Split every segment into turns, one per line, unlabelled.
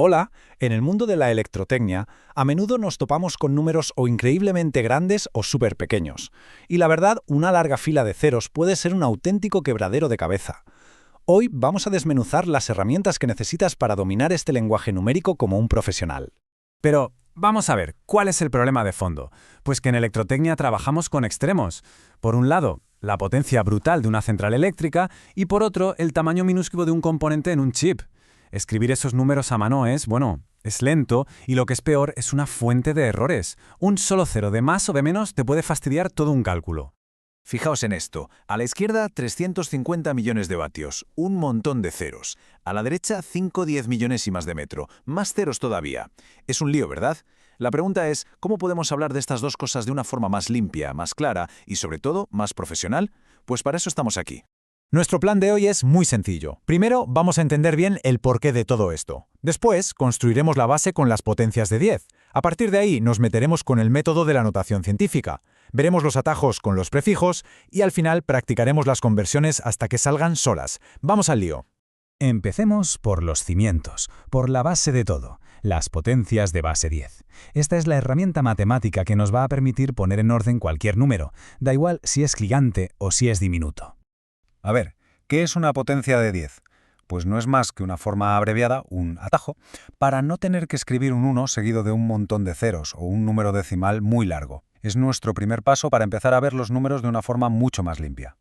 Hola, en el mundo de la electrotecnia, a menudo nos topamos con números o increíblemente grandes o súper pequeños. Y la verdad, una larga fila de ceros puede ser un auténtico quebradero de cabeza. Hoy vamos a desmenuzar las herramientas que necesitas para dominar este lenguaje numérico como un profesional.
Pero vamos a ver, ¿cuál es el problema de fondo? Pues que en electrotecnia trabajamos con extremos. Por un lado, la potencia brutal de una central eléctrica y por otro, el tamaño minúsculo de un componente en un chip. Escribir esos números a mano es lento y lo que es peor es una fuente de errores. Un solo cero de más o de menos te puede fastidiar todo un cálculo.
Fijaos en esto. A la izquierda, 350 millones de vatios, un montón de ceros. A la derecha, 5-10 millonésimas de metro, más ceros todavía. Es un lío, ¿verdad? La pregunta es, ¿cómo podemos hablar de estas dos cosas de una forma más limpia, más clara y, sobre todo, más profesional? Pues para eso estamos aquí.
Nuestro plan de hoy es muy sencillo. Primero, vamos a entender bien el porqué de todo esto. Después, construiremos la base con las potencias de 10. A partir de ahí, nos meteremos con el método de la notación científica. Veremos los atajos con los prefijos y al final practicaremos las conversiones hasta que salgan solas. ¡Vamos al lío!
Empecemos por los cimientos, por la base de todo, las potencias de base 10. Esta es la herramienta matemática que nos va a permitir poner en orden cualquier número, da igual si es gigante o si es diminuto.
A ver, ¿qué es una potencia de 10? Pues no es más que una forma abreviada, un atajo, para no tener que escribir un 1 seguido de un montón de ceros o un número decimal muy largo. Es nuestro primer paso para empezar a ver los números de una forma mucho más limpia.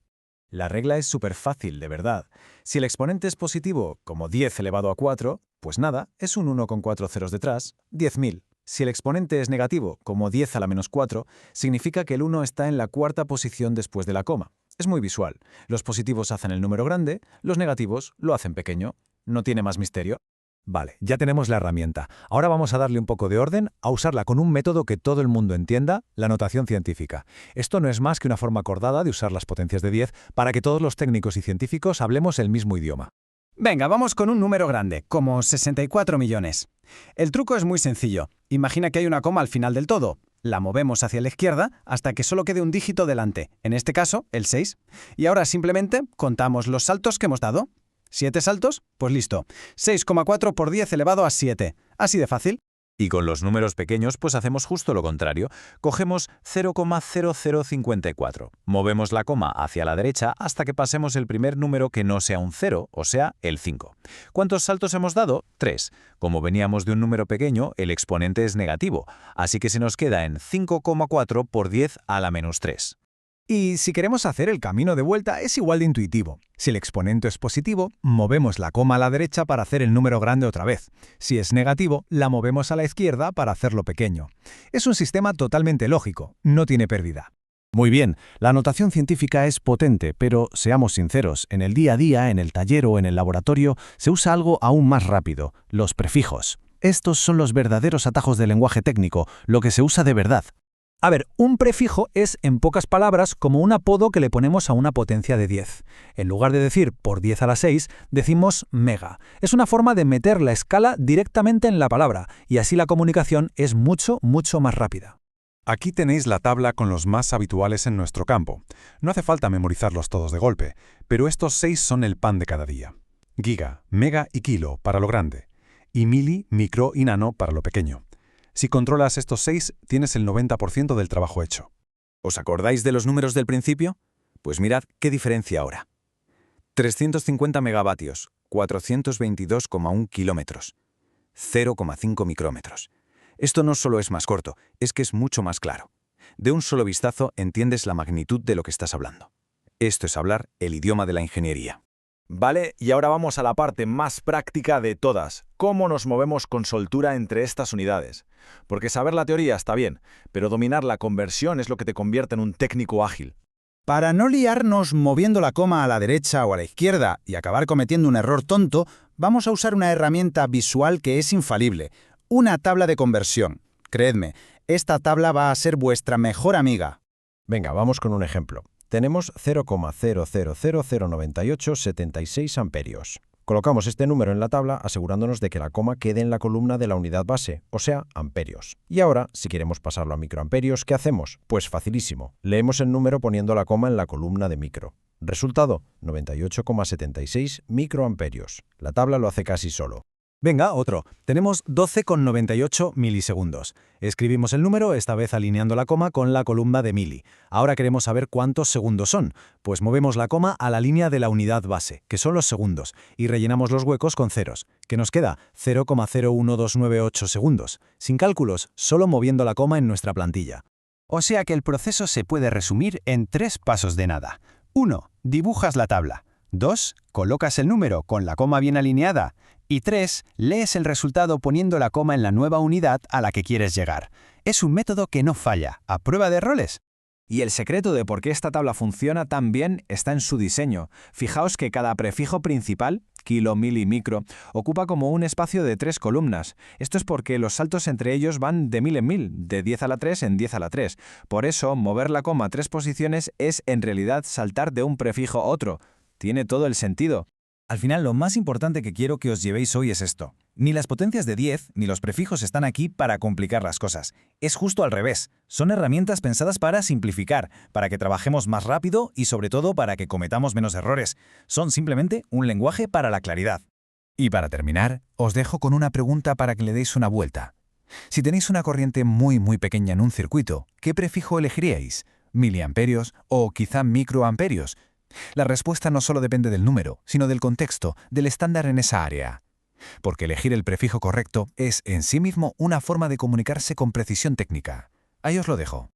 La regla es súper fácil, de verdad. Si el exponente es positivo, como 10 elevado a 4, pues nada, es un 1 con 4 ceros detrás, 10.000. Si el exponente es negativo, como 10 a la menos 4, significa que el 1 está en la cuarta posición después de la coma. Es muy visual. Los positivos hacen el número grande, los negativos lo hacen pequeño. No tiene más misterio.
Vale, ya tenemos la herramienta. Ahora vamos a darle un poco de orden, a usarla con un método que todo el mundo entienda, la notación científica. Esto no es más que una forma acordada de usar las potencias de 10 para que todos los técnicos y científicos hablemos el mismo idioma.
Venga, vamos con un número grande, como 64 millones. El truco es muy sencillo. Imagina que hay una coma al final del todo. La movemos hacia la izquierda hasta que solo quede un dígito delante, en este caso, el 6. Y ahora simplemente contamos los saltos que hemos dado. ¿7 saltos? Pues listo. 6,4 por 10 elevado a 7. Así de fácil.
Y con los números pequeños, pues hacemos justo lo contrario. Cogemos 0,0054. Movemos la coma hacia la derecha hasta que pasemos el primer número que no sea un 0, o sea, el 5. ¿Cuántos saltos hemos dado? 3. Como veníamos de un número pequeño, el exponente es negativo, así que se nos queda en 5,4 por 10 a la menos 3.
Y si queremos hacer el camino de vuelta, es igual de intuitivo. Si el exponente es positivo, movemos la coma a la derecha para hacer el número grande otra vez. Si es negativo, la movemos a la izquierda para hacerlo pequeño. Es un sistema totalmente lógico, no tiene pérdida.
Muy bien, la notación científica es potente, pero seamos sinceros, en el día a día, en el taller o en el laboratorio, se usa algo aún más rápido, los prefijos. Estos son los verdaderos atajos del lenguaje técnico, lo que se usa de verdad.
A ver, un prefijo es, en pocas palabras, como un apodo que le ponemos a una potencia de 10. En lugar de decir por 10 a la 6, decimos mega. Es una forma de meter la escala directamente en la palabra, y así la comunicación es mucho, mucho más rápida.
Aquí tenéis la tabla con los más habituales en nuestro campo. No hace falta memorizarlos todos de golpe, pero estos 6 son el pan de cada día. Giga, mega y kilo para lo grande, y mili, micro y nano para lo pequeño. Si controlas estos 6, tienes el 90% del trabajo hecho.
¿Os acordáis de los números del principio? Pues mirad qué diferencia ahora. 350 megavatios, 422,1 kilómetros, 0,5 micrómetros. Esto no solo es más corto, es que es mucho más claro. De un solo vistazo entiendes la magnitud de lo que estás hablando. Esto es hablar el idioma de la ingeniería. Vale, y ahora vamos a la parte más práctica de todas. ¿Cómo nos movemos con soltura entre estas unidades? Porque saber la teoría está bien, pero dominar la conversión es lo que te convierte en un técnico ágil.
Para no liarnos moviendo la coma a la derecha o a la izquierda y acabar cometiendo un error tonto, vamos a usar una herramienta visual que es infalible, una tabla de conversión. Creedme, esta tabla va a ser vuestra mejor amiga.
Venga, vamos con un ejemplo. Tenemos 0,00009876 amperios. Colocamos este número en la tabla asegurándonos de que la coma quede en la columna de la unidad base, o sea, amperios. Y ahora, si queremos pasarlo a microamperios, ¿qué hacemos? Pues facilísimo. Leemos el número poniendo la coma en la columna de micro. Resultado, 98,76 microamperios. La tabla lo hace casi solo.
Venga, otro. Tenemos 12,98 milisegundos. Escribimos el número, esta vez alineando la coma con la columna de mili. Ahora queremos saber cuántos segundos son. Pues movemos la coma a la línea de la unidad base, que son los segundos, y rellenamos los huecos con ceros. ¿Qué nos queda? 0,01298 segundos. Sin cálculos, solo moviendo la coma en nuestra plantilla.
O sea que el proceso se puede resumir en 3 pasos de nada. 1. Dibujas la tabla. 2. Colocas el número con la coma bien alineada. Y 3. Lees el resultado poniendo la coma en la nueva unidad a la que quieres llegar. Es un método que no falla, a prueba de errores.
Y el secreto de por qué esta tabla funciona tan bien está en su diseño. Fijaos que cada prefijo principal, kilo, mili, micro, ocupa como un espacio de 3 columnas. Esto es porque los saltos entre ellos van de 1000 en 1000, de 10 a la 3 en 10 a la 3. Por eso, mover la coma 3 posiciones es en realidad saltar de un prefijo a otro. Tiene todo el sentido.
Al final, lo más importante que quiero que os llevéis hoy es esto. Ni las potencias de 10 ni los prefijos están aquí para complicar las cosas. Es justo al revés. Son herramientas pensadas para simplificar, para que trabajemos más rápido y sobre todo para que cometamos menos errores. Son simplemente un lenguaje para la claridad.
Y para terminar, os dejo con una pregunta para que le deis una vuelta. Si tenéis una corriente muy pequeña en un circuito, ¿qué prefijo elegiríais? ¿Miliamperios o quizá microamperios? La respuesta no solo depende del número, sino del contexto, del estándar en esa área. Porque elegir el prefijo correcto es en sí mismo una forma de comunicarse con precisión técnica. Ahí os lo dejo.